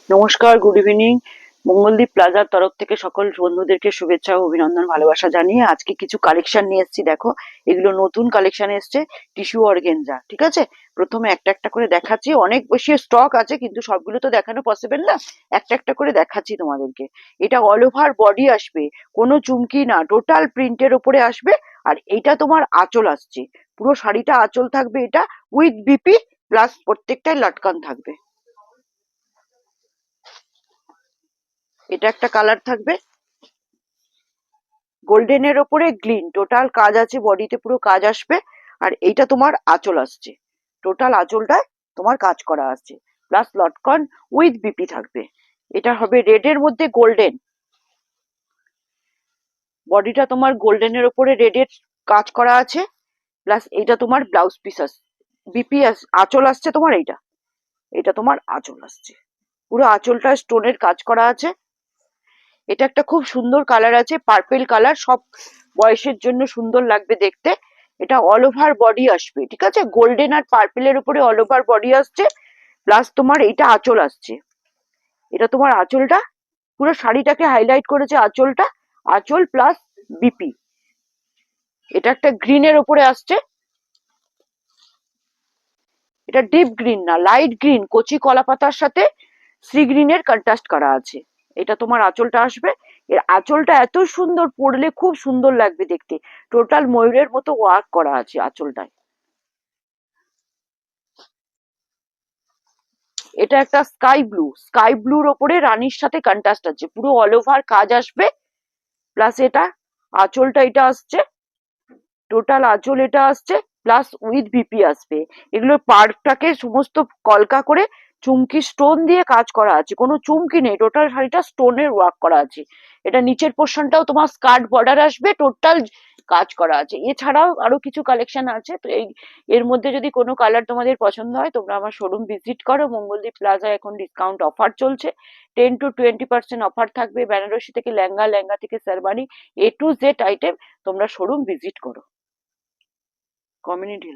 নমস্কার, good evening. Mangaldeep প্লাজার তরফ থেকে সকল বন্ধুদেরকে শুভেচ্ছা ও অভিনন্দন ভালোবাসা জানিয়ে আজকে কিছু কালেকশন নিয়ে এসেছি। দেখো, এগুলো নতুন কালেকশন এসছে, টিস্যু অর্গেনজা। ঠিক আছে, প্রথমে একটা একটা করে দেখাচ্ছি। অনেক বেশি স্টক আছে কিন্তু সবগুলো তো দেখানো পসিবল না, একটা একটা করে দেখাচ্ছি তোমাদেরকে। এটা অল ওভার বডি আসবে, কোনো চুমকি না, টোটাল প্রিন্টের ওপরে আসবে। আর এটা তোমার আঁচল আসছে, পুরো শাড়িটা আঁচল থাকবে। এটা উইথ বিপি প্লাস প্রত্যেকটাই লাটকান থাকবে। এটা একটা কালার থাকবে গোল্ডেনের ওপরে গ্লিন, টোটাল কাজ আছে, বডিতে পুরো কাজ আসবে। আর এইটা তোমার আঁচল আসছে, টোটাল আঁচলটায় তোমার কাজ করা আছে, প্লাস লটকন উইথ বিপি থাকবে। এটা হবে রেডের মধ্যে গোল্ডেন, বডিটা তোমার গোল্ডেনের ওপরে রেডের কাজ করা আছে, প্লাস এইটা তোমার ব্লাউজ পিস আসছে, বিপি আঁচল আসছে তোমার। এইটা এটা তোমার আঁচল আসছে, পুরো আঁচলটা স্টোনের কাজ করা আছে। এটা একটা খুব সুন্দর কালার আছে, পার্পেল কালার, সব বয়সের জন্য সুন্দর লাগবে দেখতে। এটা অল ওভার বডি আসবে, ঠিক আছে, গোল্ডেন আর পার্পেলের উপরে অল ওভার বডি আসছে, প্লাস তোমার এইটা আঁচল আসছে। এটা তোমার আঁচলটা, পুরো শাড়িটাকে হাইলাইট করেছে আঁচলটা, আঁচল প্লাস বিপি। এটা একটা গ্রিনের উপরে আসছে, এটা ডিপ গ্রিন না, লাইট গ্রিন, কচি কলা পাতার সাথে সি গ্রিনের কন্ট্রাস্ট করা আছে। এটা তোমার আঁচলটা আসবে। এর আঁচলটা এত সুন্দর, পরলে খুব সুন্দর লাগবে দেখতে, টোটাল ময়ূরের মতো ওয়ার্ক করা আছে আঁচলটায়। এটা একটা স্কাই ব্লু, স্কাই ব্লুর ওপরে রানীর সাথে কন্ট্রাস্ট আছে, পুরো অল ওভার কাজ আসবে। প্লাস এটা আঁচলটা এটা আসছে, টোটাল আঁচল এটা আসছে, প্লাস উইথ বিপি আসবে। এগুলো পার্টটাকে সমস্ত কলকা করে চুমকি স্টোন দিয়ে কাজ করা আছে, কোনো চুমকি নেই, টোটাল শাড়িটা স্টোনের ওয়ার্ক করা আছে। এটা নিচের পোর্শনটাও তোমার স্কার্ট বর্ডার আসবে, টোটাল কাজ করা আছে। এছাড়াও আরো কিছু কালেকশন আছে, তো এই এর মধ্যে যদি কোনো কালার তোমাদের পছন্দ হয় তোমরা আমার শোরুম ভিজিট করো। মঙ্গলদ্বীপ প্লাজা এখন ডিসকাউন্ট অফার চলছে, 10 to 20% অফার থাকবে। বেনারসি থেকে লেহেঙ্গা, লেহেঙ্গা থেকে sherwani, A to Z item তোমরা শোরুম ভিজিট করো। কমিউনিটি